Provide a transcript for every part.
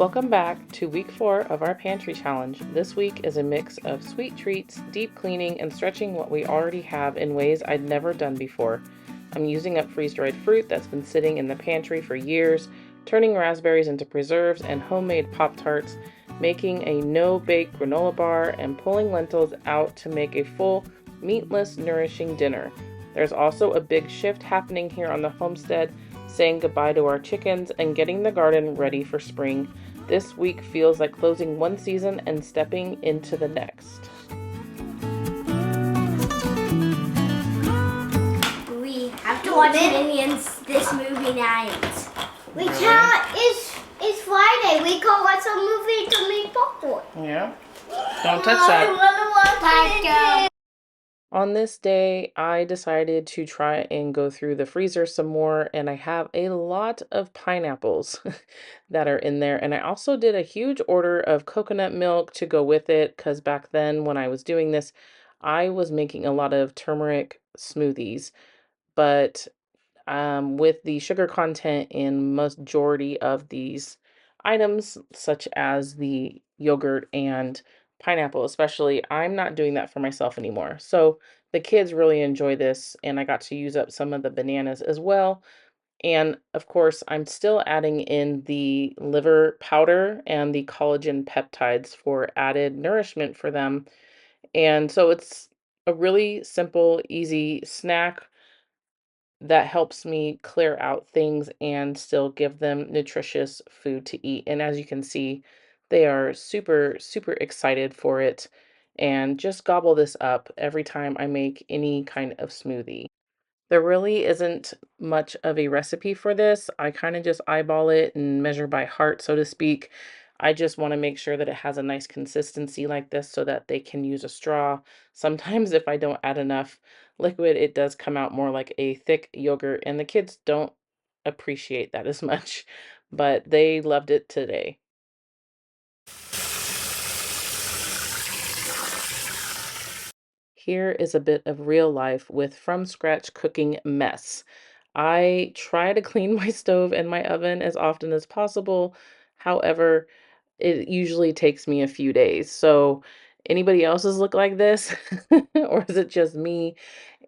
Welcome back to week 4 of our pantry challenge. This week is a mix of sweet treats, deep cleaning, and stretching what we already have in ways I'd never done before. I'm using up freeze-dried fruit that's been sitting in the pantry for years, turning raspberries into preserves and homemade pop-tarts, making a no-bake granola bar, and pulling lentils out to make a full, meatless, nourishing dinner. There's also a big shift happening here on the homestead, saying goodbye to our chickens and getting the garden ready for spring. This week feels like closing one season and stepping into the next. We have to watch Minions this movie night. We can't. It's Friday. We can't watch a movie to make popcorn. Yeah. Don't touch that. I want to watch it. On this day, I decided to try and go through the freezer some more, and I have a lot of pineapples that are in there. And I also did a huge order of coconut milk to go with it, because back then when I was doing this, I was making a lot of turmeric smoothies. But with the sugar content in majority of these items, such as the yogurt and pineapple especially, I'm not doing that for myself anymore. So the kids really enjoy this, and I got to use up some of the bananas as well. And of course, I'm still adding in the liver powder and the collagen peptides for added nourishment for them. And so it's a really simple, easy snack that helps me clear out things and still give them nutritious food to eat. And as you can see, they are super, super excited for it and just gobble this up every time I make any kind of smoothie. There really isn't much of a recipe for this. I kind of just eyeball it and measure by heart, so to speak. I just want to make sure that it has a nice consistency like this so that they can use a straw. Sometimes if I don't add enough liquid, it does come out more like a thick yogurt, and the kids don't appreciate that as much, but they loved it today. Here is a bit of real life with from scratch cooking mess. I try to clean my stove and my oven as often as possible. However, it usually takes me a few days. So, anybody else's look like this? Or is it just me?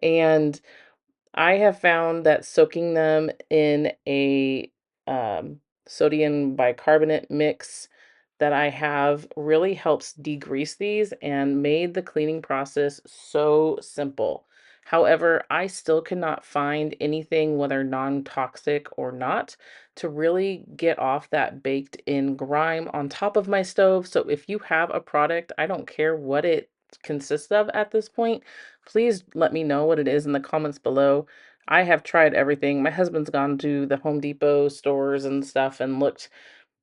And I have found that soaking them in a sodium bicarbonate mix that I have really helps degrease these and made the cleaning process so simple. However, I still cannot find anything, whether non-toxic or not, to really get off that baked in grime on top of my stove. So if you have a product, I don't care what it consists of at this point, please let me know what it is in the comments below. I have tried everything. My husband's gone to the Home Depot stores and stuff and looked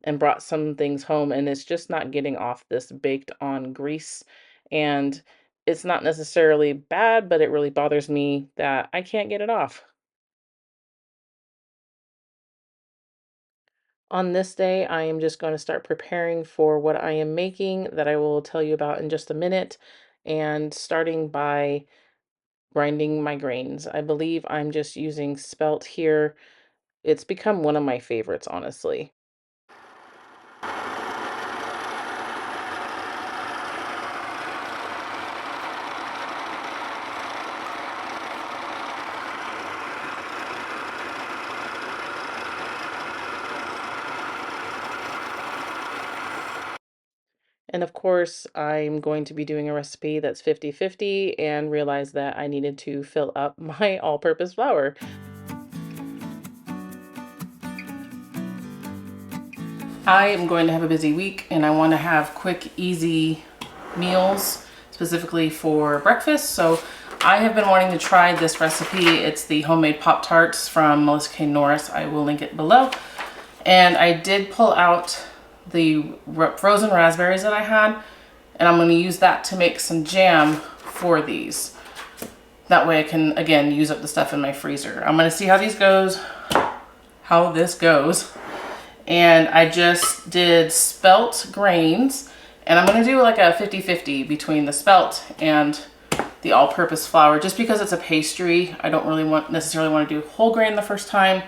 and brought some things home, and it's just not getting off this baked on grease. And it's not necessarily bad, but it really bothers me that I can't get it off. On this day, I am just going to start preparing for what I am making that I will tell you about in just a minute, and starting by grinding my grains. I believe I'm just using spelt here. It's become one of my favorites, honestly. And of course, I'm going to be doing a recipe that's 50-50 and realized that I needed to fill up my all-purpose flour. I am going to have a busy week, and I want to have quick, easy meals, specifically for breakfast. So I have been wanting to try this recipe. It's the homemade Pop-Tarts from Melissa K. Norris. I will link it below. And I did pull out the frozen raspberries that I had, and I'm going to use that to make some jam for these. That way I can, again, use up the stuff in my freezer. I'm going to see how this goes. And I just did spelt grains, and I'm going to do like a 50-50 between the spelt and the all-purpose flour, just because it's a pastry. I don't really necessarily want to do whole grain the first time.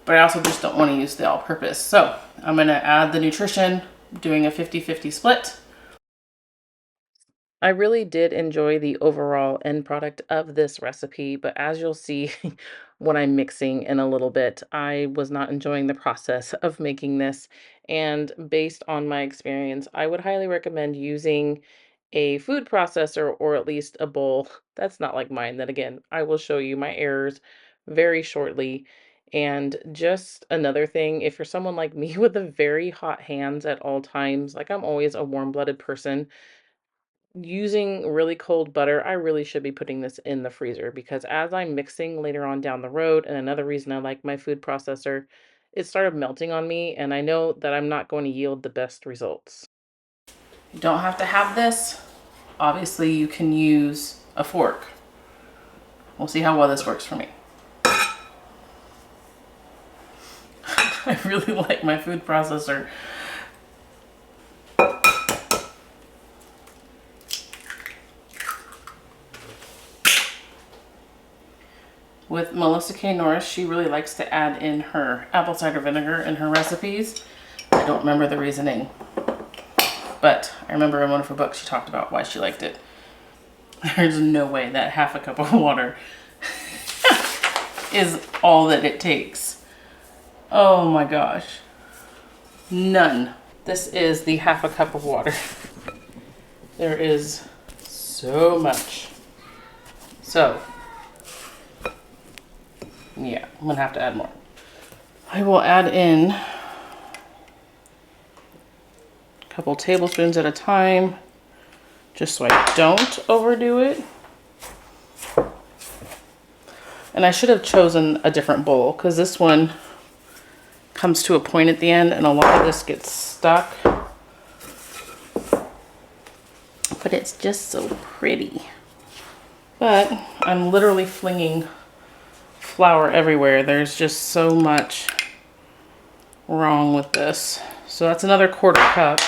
but I also just don't want to use the all-purpose. So I'm going to add the nutrition, doing a 50-50 split. I really did enjoy the overall end product of this recipe, but as you'll see when I'm mixing in a little bit, I was not enjoying the process of making this. And based on my experience, I would highly recommend using a food processor or at least a bowl that's not like mine. Then again, I will show you my errors very shortly. And just another thing, if you're someone like me with a very hot hands at all times, like I'm always a warm-blooded person, using really cold butter, I really should be putting this in the freezer because as I'm mixing later on down the road, and another reason I like my food processor, it started melting on me, and I know that I'm not going to yield the best results. You don't have to have this. Obviously, you can use a fork. We'll see how well this works for me. I really like my food processor. With Melissa K. Norris, she really likes to add in her apple cider vinegar in her recipes. I don't remember the reasoning, but I remember in one of her books she talked about why she liked it. There's no way that half a cup of water is all that it takes. Oh my gosh. None. This is the half a cup of water. There is so much. So, yeah, I'm gonna have to add more. I will add in a couple tablespoons at a time, just so I don't overdo it. And I should have chosen a different bowl because this one comes to a point at the end and a lot of this gets stuck. But it's just so pretty. But I'm literally flinging flour everywhere. There's just so much wrong with this. So that's another quarter cup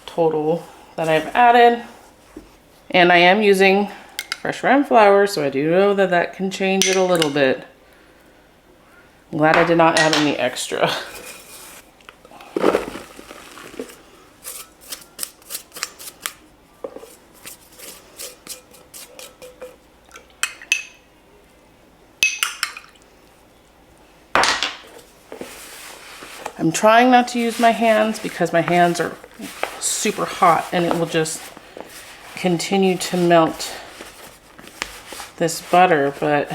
total that I've added. And I am using fresh ground flour, so I do know that that can change it a little bit. I'm glad I did not add any extra. I'm trying not to use my hands because my hands are super hot and it will just continue to melt this butter, but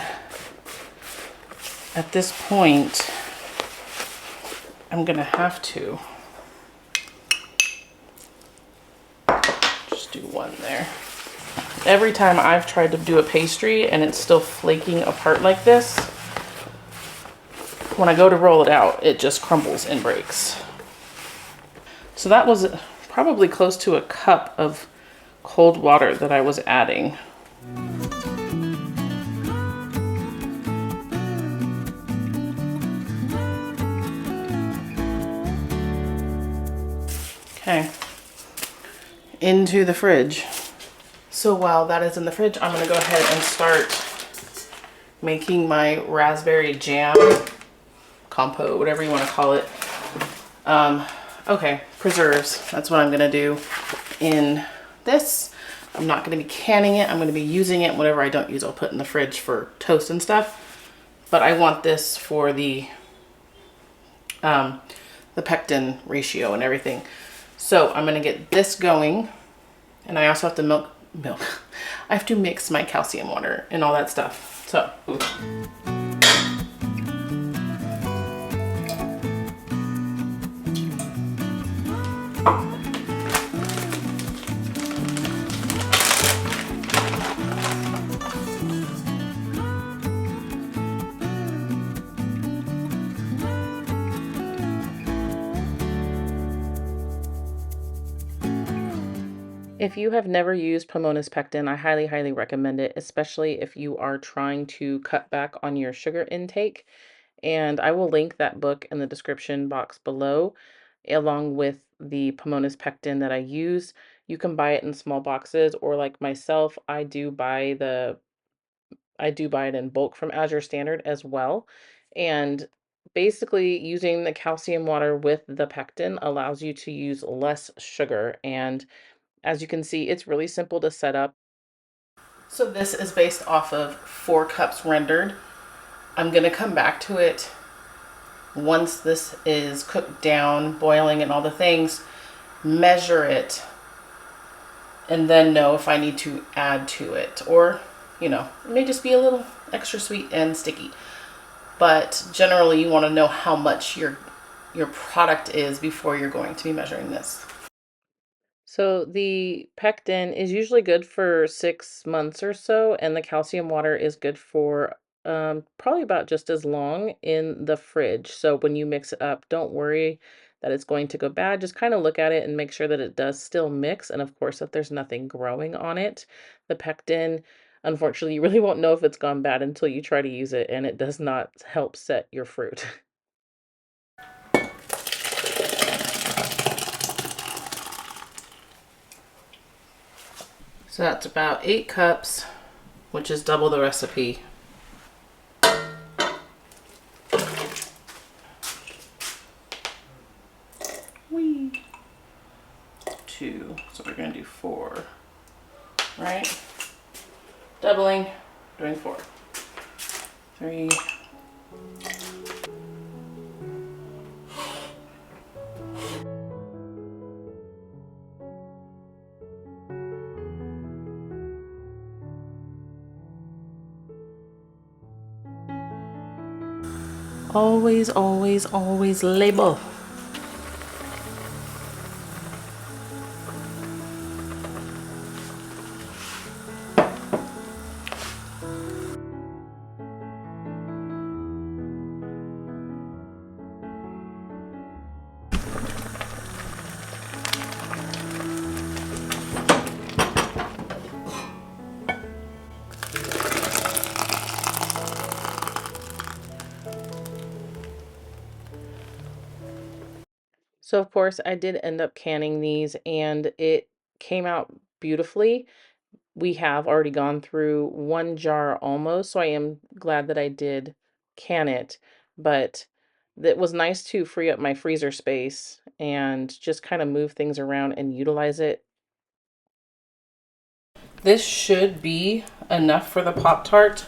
at this point I'm gonna have to just do one there. Every time I've tried to do a pastry and it's still flaking apart like this, when I go to roll it out, it just crumbles and breaks. So that was probably close to a cup of cold water that I was adding. Okay, into the fridge. So while that is in the fridge, I'm gonna go ahead and start making my raspberry jam, compote, whatever you wanna call it. Okay, preserves, that's what I'm gonna do in this. I'm not gonna be canning it, I'm gonna be using it. Whatever I don't use, I'll put in the fridge for toast and stuff. But I want this for the pectin ratio and everything. So I'm gonna get this going, and I also have to milk. I have to mix my calcium water and all that stuff. So, ooh. If you have never used Pomona's pectin, I highly, highly recommend it, especially if you are trying to cut back on your sugar intake. And I will link that book in the description box below, along with the Pomona's pectin that I use. You can buy it in small boxes, or like myself, I do buy it in bulk from Azure Standard as well. And basically using the calcium water with the pectin allows you to use less sugar. And as you can see, it's really simple to set up. So this is based off of 4 cups rendered. I'm gonna come back to it once this is cooked down, boiling and all the things, measure it, and then know if I need to add to it. Or, you know, it may just be a little extra sweet and sticky. But generally you want to know how much your product is before you're going to be measuring this. So the pectin is usually good for 6 months or so, and the calcium water is good for probably about just as long in the fridge. So when you mix it up, don't worry that it's going to go bad. Just kind of look at it and make sure that it does still mix, and of course that there's nothing growing on it. The pectin, unfortunately, you really won't know if it's gone bad until you try to use it, and it does not help set your fruit. So that's about 8 cups, which is double the recipe. Whee. 2, so we're gonna do 4, right? Doubling, doing 4. 3. Always, always, always label. So of course I did end up canning these and it came out beautifully. We have already gone through 1 jar almost, so I am glad that I did can it, but it was nice to free up my freezer space and just kind of move things around and utilize it. This should be enough for the Pop-Tart.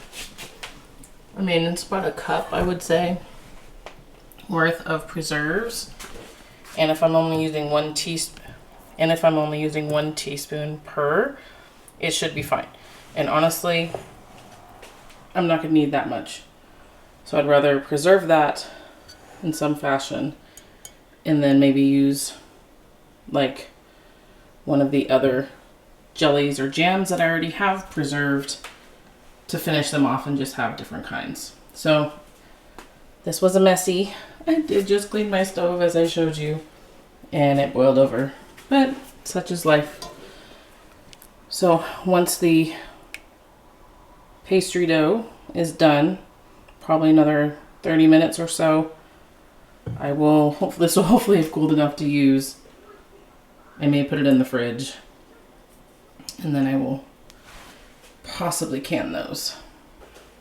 I mean, it's about a cup, I would say, worth of preserves. And if I'm only using 1 teaspoon per, it should be fine. And honestly, I'm not gonna need that much. So I'd rather preserve that in some fashion and then maybe use like one of the other jellies or jams that I already have preserved to finish them off and just have different kinds. So this was a messy. I did just clean my stove as I showed you and it boiled over, but such is life. So once the pastry dough is done, probably another 30 minutes or so, this will hopefully have cooled enough to use. I may put it in the fridge and then I will possibly can those.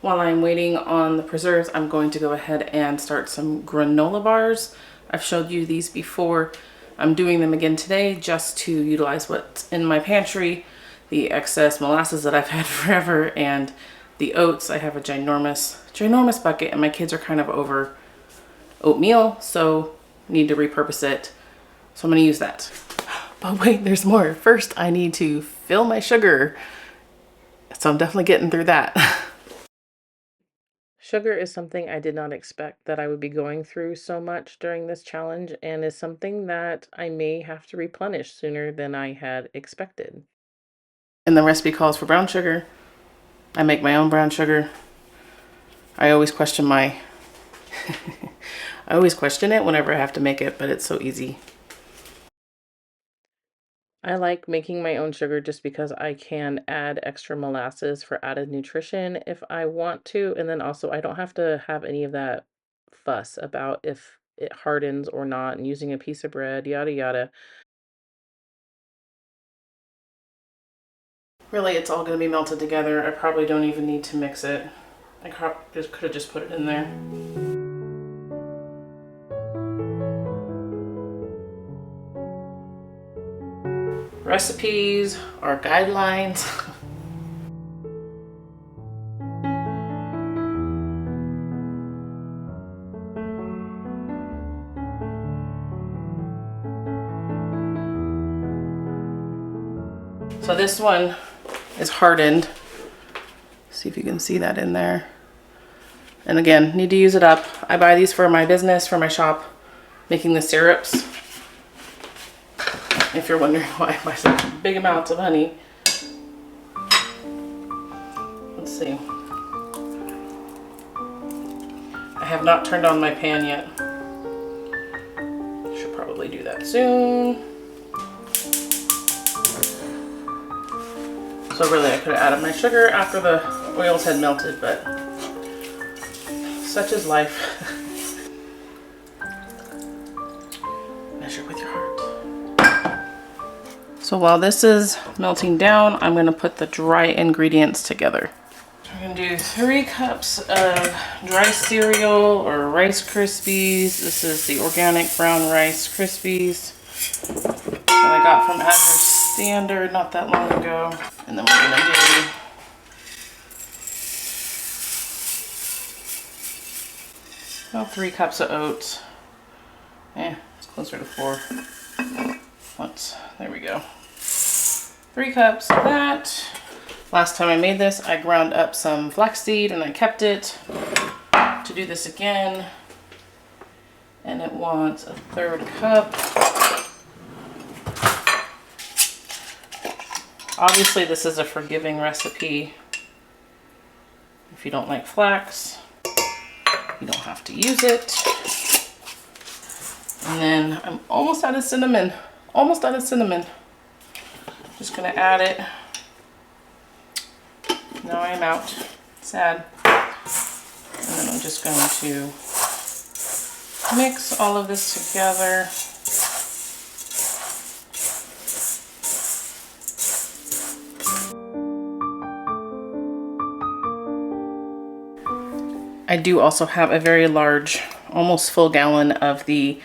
While I'm waiting on the preserves, I'm going to go ahead and start some granola bars. I've showed you these before. I'm doing them again today just to utilize what's in my pantry, the excess molasses that I've had forever, and the oats. I have a ginormous bucket and my kids are kind of over oatmeal, so need to repurpose it. So I'm gonna use that. But wait, there's more. First, I need to fill my sugar. So I'm definitely getting through that. Sugar is something I did not expect that I would be going through so much during this challenge, and is something that I may have to replenish sooner than I had expected. And the recipe calls for brown sugar. I make my own brown sugar. I always question I always question it whenever I have to make it, but it's so easy. I like making my own sugar just because I can add extra molasses for added nutrition if I want to. And then also I don't have to have any of that fuss about if it hardens or not and using a piece of bread, yada yada. Really, it's all going to be melted together. I probably don't even need to mix it. I could have just put it in there. recipes, our guidelines. So this one is hardened. See if you can see that in there. And again, need to use it up. I buy these for my business, for my shop, making the syrups. If you're wondering why I buy such big amounts of honey. Let's see. I have not turned on my pan yet. Should probably do that soon. So really I could have added my sugar after the oils had melted, but such is life. Measure with your heart. So while this is melting down, I'm gonna put the dry ingredients together. We're gonna do 3 cups of dry cereal or Rice Krispies. This is the organic brown Rice Krispies that I got from Azure Standard not that long ago. And then we're gonna do about 3 cups of oats. It's closer to 4. There we go. 3 cups of that. Last time I made this, I ground up some flaxseed and I kept it to do this again. And it wants a 1/3 cup. Obviously, this is a forgiving recipe. If you don't like flax, you don't have to use it. And then I'm almost out of cinnamon. Almost out of cinnamon. Just gonna add it. Now I'm out. Sad. And then I'm just going to mix all of this together. I do also have a very large, almost full gallon of the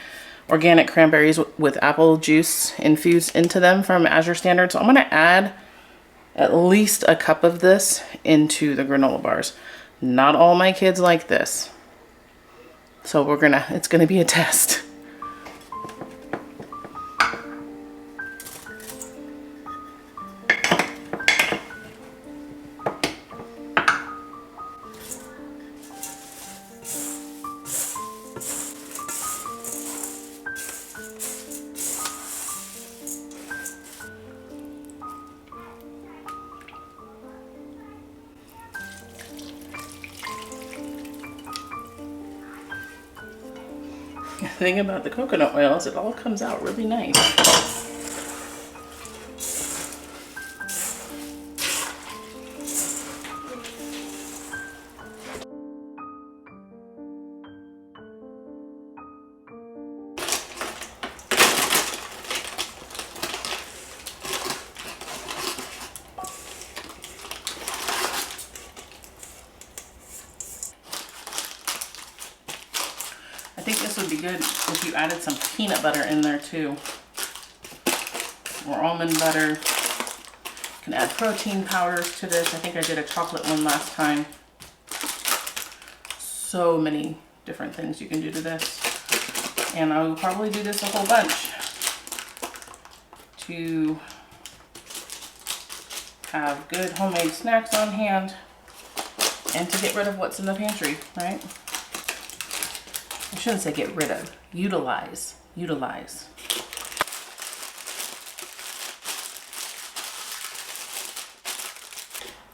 organic cranberries with apple juice infused into them from Azure Standard. So I'm gonna add at least a cup of this into the granola bars. Not all my kids like this. So it's gonna be a test. The thing about the coconut oil is it all comes out really nice. I think this would be good if you added some peanut butter in there too, or almond butter. You can add protein powders to this. I think I did a chocolate one last time. So many different things you can do to this. And I will probably do this a whole bunch to have good homemade snacks on hand and to get rid of what's in the pantry, right? I shouldn't say get rid of, utilize.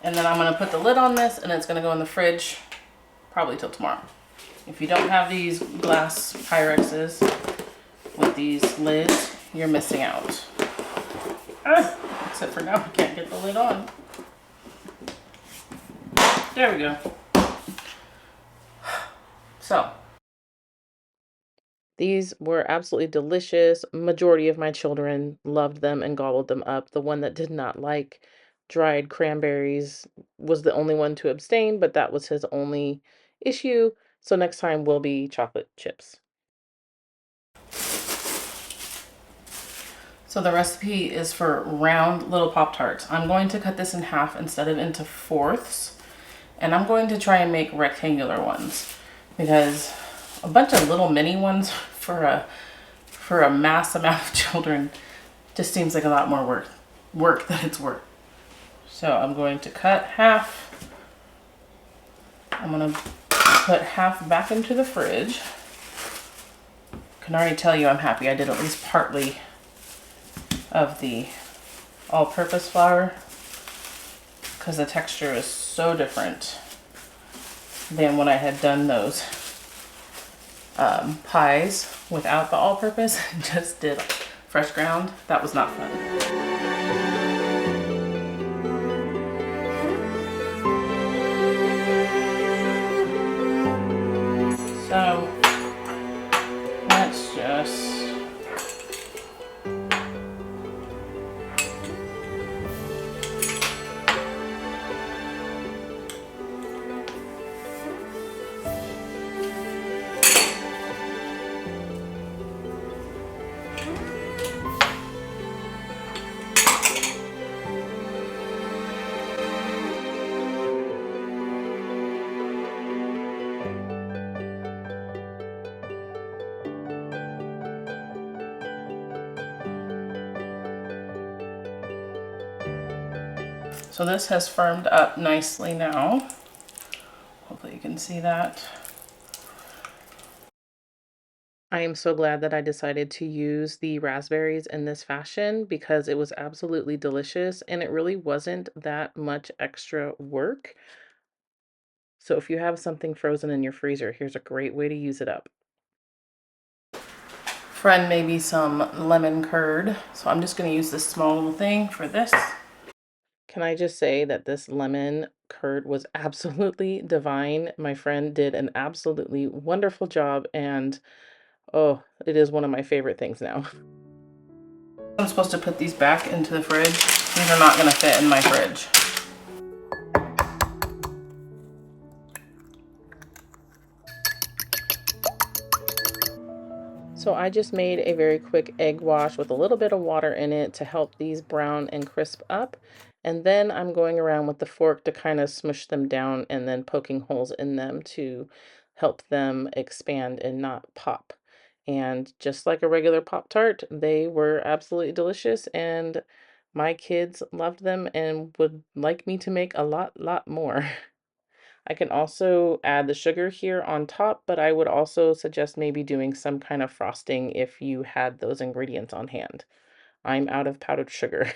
And then I'm gonna put the lid on this and it's gonna go in the fridge probably till tomorrow. If you don't have these glass Pyrexes with these lids, you're missing out. Except for now, I can't get the lid on. There we go. So. These were absolutely delicious. Majority of my children loved them and gobbled them up. The one that did not like dried cranberries was the only one to abstain, but that was his only issue. So next time will be chocolate chips. So the recipe is for round little Pop-Tarts. I'm going to cut this in half instead of into fourths. And I'm going to try and make rectangular ones because a bunch of little mini ones for a mass amount of children just seems like a lot more work than it's worth. So I'm going to cut half. I'm going to put half back into the fridge. Can already tell you I'm happy I did at least partly of the all-purpose flour because the texture is so different than when I had done those pies without the all-purpose. Just did fresh ground. That was not fun. So let's just so this has firmed up nicely now. Hopefully you can see that. I am so glad that I decided to use the raspberries in this fashion because it was absolutely delicious and it really wasn't that much extra work. So if you have something frozen in your freezer, here's a great way to use it up. Friend maybe some lemon curd. So I'm just going to use this small little thing for this. Can I just say that this lemon curd was absolutely divine. My friend did an absolutely wonderful job and oh, it is one of my favorite things now. I'm supposed to put these back into the fridge. These are not going to fit in my fridge. So I just made a very quick egg wash with a little bit of water in it to help these brown and crisp up. And then I'm going around with the fork to kind of smush them down and then poking holes in them to help them expand and not pop. And just like a regular Pop-Tart, they were absolutely delicious and my kids loved them and would like me to make a lot more. I can also add the sugar here on top, but I would also suggest maybe doing some kind of frosting if you had those ingredients on hand. I'm out of powdered sugar.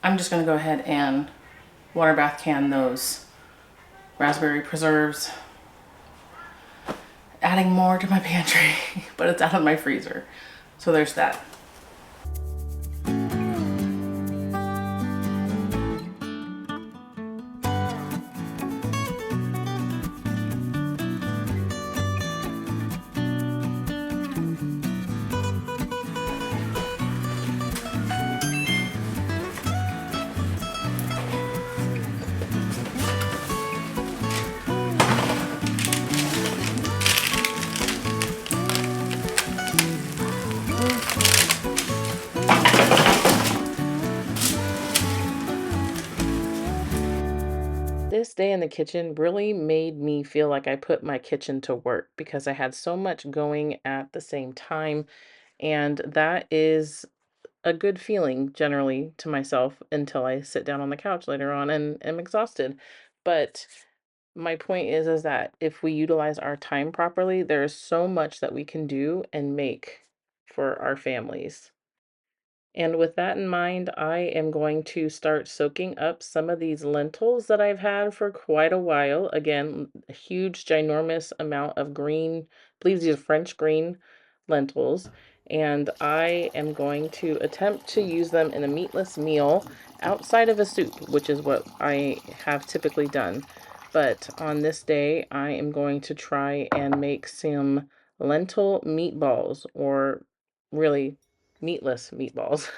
I'm just going to go ahead and water bath can those raspberry preserves, adding more to my pantry, but it's out of my freezer. So there's that. This day in the kitchen really made me feel like I put my kitchen to work because I had so much going at the same time. And that is a good feeling generally to myself until I sit down on the couch later on and am exhausted. But my point is that if we utilize our time properly, there is so much that we can do and make for our families. And with that in mind, I am going to start soaking up some of these lentils that I've had for quite a while. Again, a huge, ginormous amount of green, I believe these are French green lentils. And I am going to attempt to use them in a meatless meal outside of a soup, which is what I have typically done. But on this day, I am going to try and make some lentil meatballs, or really meatless meatballs.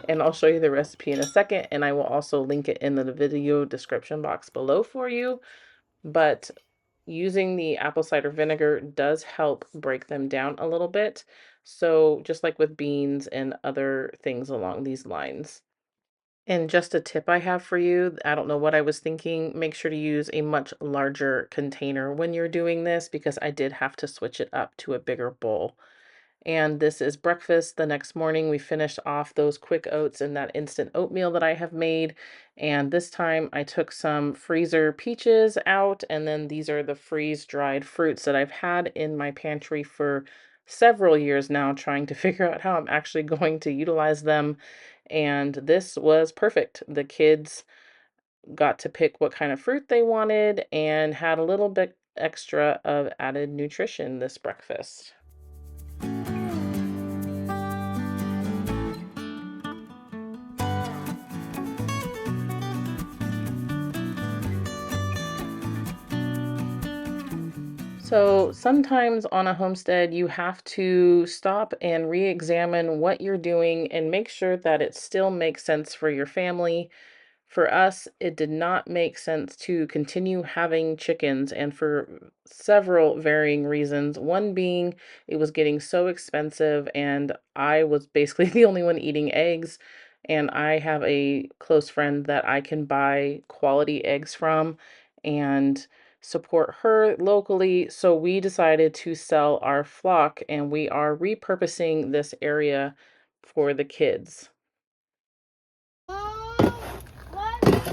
And I'll show you the recipe in a second, and I will also link it in the video description box below for you. But using the apple cider vinegar does help break them down a little bit. So just like with beans and other things along these lines. And just a tip I have for you, I don't know what I was thinking. Make sure to use a much larger container when you're doing this because I did have to switch it up to a bigger bowl. And this is breakfast. The next morning, we finished off those quick oats and that instant oatmeal that I have made. And this time I took some freezer peaches out, and then these are the freeze dried fruits that I've had in my pantry for several years now, trying to figure out how I'm actually going to utilize them. And this was perfect. The kids got to pick what kind of fruit they wanted and had a little bit extra of added nutrition this breakfast. So sometimes on a homestead, you have to stop and re-examine what you're doing and make sure that it still makes sense for your family. For us, it did not make sense to continue having chickens, and for several varying reasons. One being it was getting so expensive, and I was basically the only one eating eggs. And I have a close friend that I can buy quality eggs from and support her locally. So we decided to sell our flock, and we are repurposing this area for the kids. Mom, what is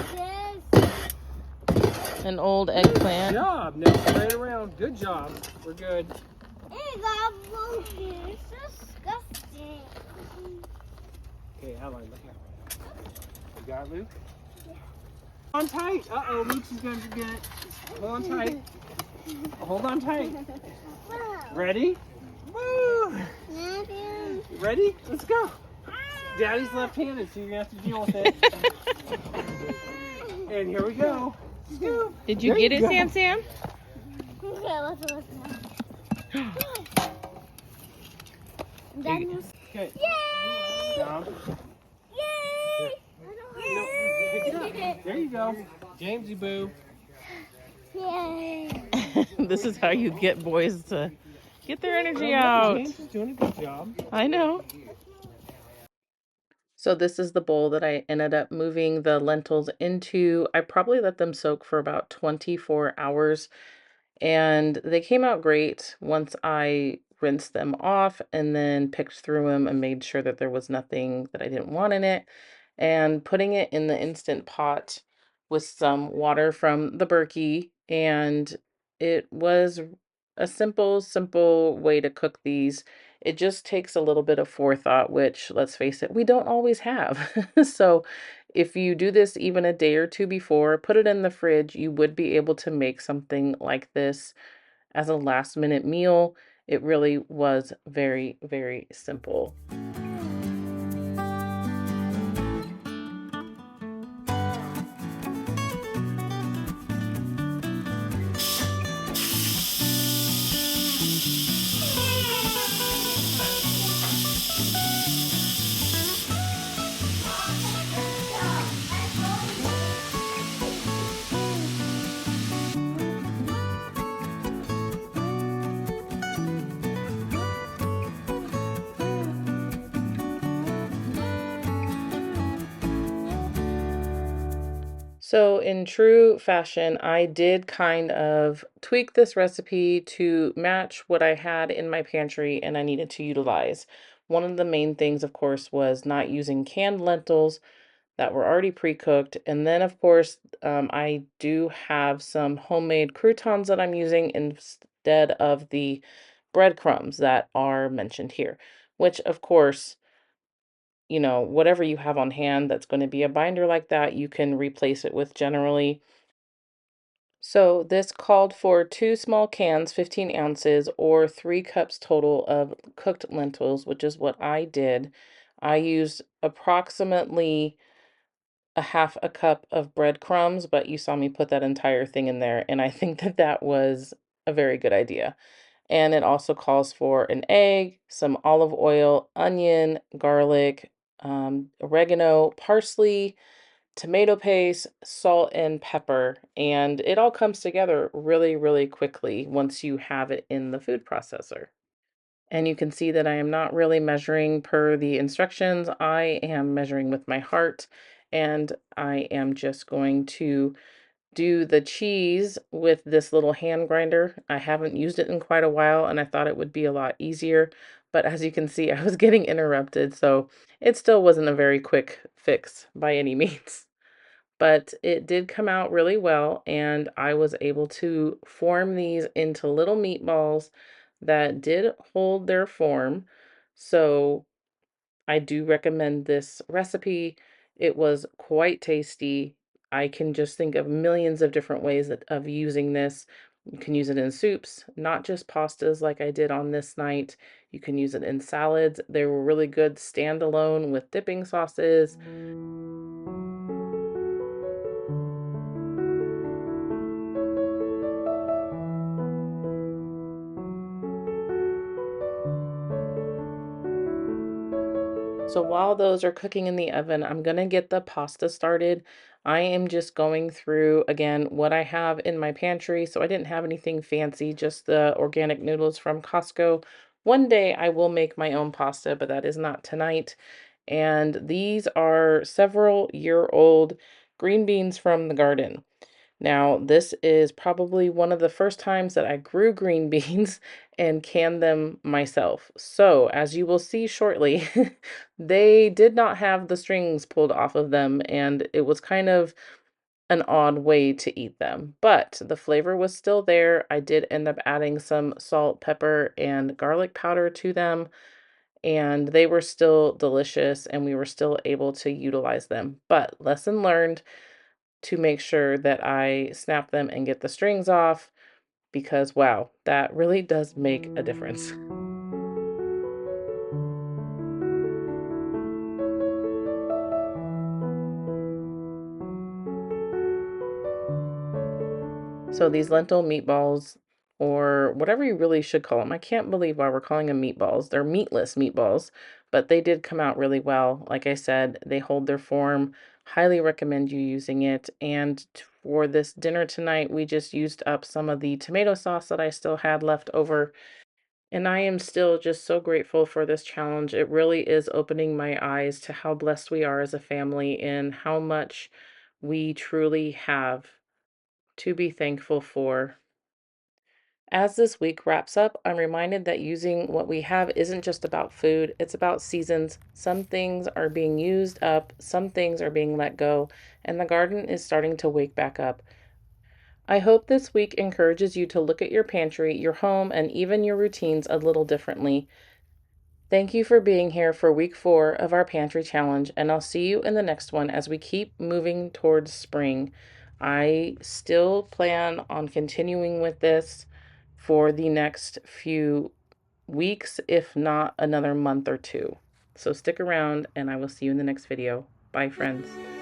this? An old Good eggplant. job. Now spray it around. Good job. We're good. It got funky. It's disgusting. Okay, Ellen, look out. You got it, Luke? Hold on tight. Uh-oh, Luke's is going to get it. Hold on tight. Hold on tight. Ready? Woo! Ready? Let's go. Daddy's left-handed, so you're going to have to deal with it. And here we go. Scoop. Did you There get you it, go. Sam Sam? Okay, let's. Take That it. was. Okay. Yay! Down. Yay! No, pick it up. There you go. Jamesy Boo. Yay! This is how you get boys to get their energy Well, out. James is doing a good job. I know. So this is the bowl that I ended up moving the lentils into. I probably let them soak for about 24 hours. And they came out great once I rinsed them off and then picked through them and made sure that there was nothing that I didn't want in it. And putting it in the instant pot with some water from the Berkey. And it was a simple way to cook these. It just takes a little bit of forethought, which, let's face it, we don't always have. So if you do this even a day or two before, put it in the fridge, you would be able to make something like this as a last minute meal. It really was very, very simple. So, in true fashion, I did kind of tweak this recipe to match what I had in my pantry and I needed to utilize. One of the main things, of course, was not using canned lentils that were already pre-cooked. And then, of course, I do have some homemade croutons that I'm using instead of the breadcrumbs that are mentioned here, which, of course, whatever you have on hand that's going to be a binder like that, you can replace it with generally. So this called for 2 small cans, 15 ounces, or 3 cups total of cooked lentils, which is what I did. I used approximately a half a cup of breadcrumbs, but you saw me put that entire thing in there, and I think that that was a very good idea. And it also calls for an egg, some olive oil, onion, garlic, oregano, parsley, tomato paste, salt, and pepper. And it all comes together really, really quickly once you have it in the food processor. And you can see that I am not really measuring per the instructions. I am measuring with my heart, and I am just going to do the cheese with this little hand grinder. I haven't used it in quite a while, and I thought it would be a lot easier. But as you can see, I was getting interrupted, so it still wasn't a very quick fix by any means. But it did come out really well, and I was able to form these into little meatballs that did hold their form. So I do recommend this recipe. It was quite tasty. I can just think of millions of different ways of using this. You can use it in soups, not just pastas like I did on this night. You can use it in salads. They were really good standalone with dipping sauces. So while those are cooking in the oven, I'm gonna get the pasta started. I am just going through again what I have in my pantry. So I didn't have anything fancy, just the organic noodles from Costco. One day I will make my own pasta, but that is not tonight. And these are several-year-old green beans from the garden. Now, this is probably one of the first times that I grew green beans and canned them myself. So, as you will see shortly, they did not have the strings pulled off of them, and it was kind of an odd way to eat them. But the flavor was still there. I did end up adding some salt, pepper, and garlic powder to them, and they were still delicious, and we were still able to utilize them. But lesson learned, to make sure that I snap them and get the strings off because wow, that really does make a difference. So these lentil meatballs, or whatever you really should call them, I can't believe why we're calling them meatballs. They're meatless meatballs, but they did come out really well. Like I said, they hold their form. Highly recommend you using it. And for this dinner tonight, we just used up some of the tomato sauce that I still had left over. And I am still just so grateful for this challenge. It really is opening my eyes to how blessed we are as a family and how much we truly have to be thankful for. As this week wraps up, I'm reminded that using what we have isn't just about food, it's about seasons. Some things are being used up, some things are being let go, and the garden is starting to wake back up. I hope this week encourages you to look at your pantry, your home, and even your routines a little differently. Thank you for being here for week 4 of our pantry challenge, and I'll see you in the next one as we keep moving towards spring. I still plan on continuing with this for the next few weeks, if not another month or two. So stick around, and I will see you in the next video. Bye, friends.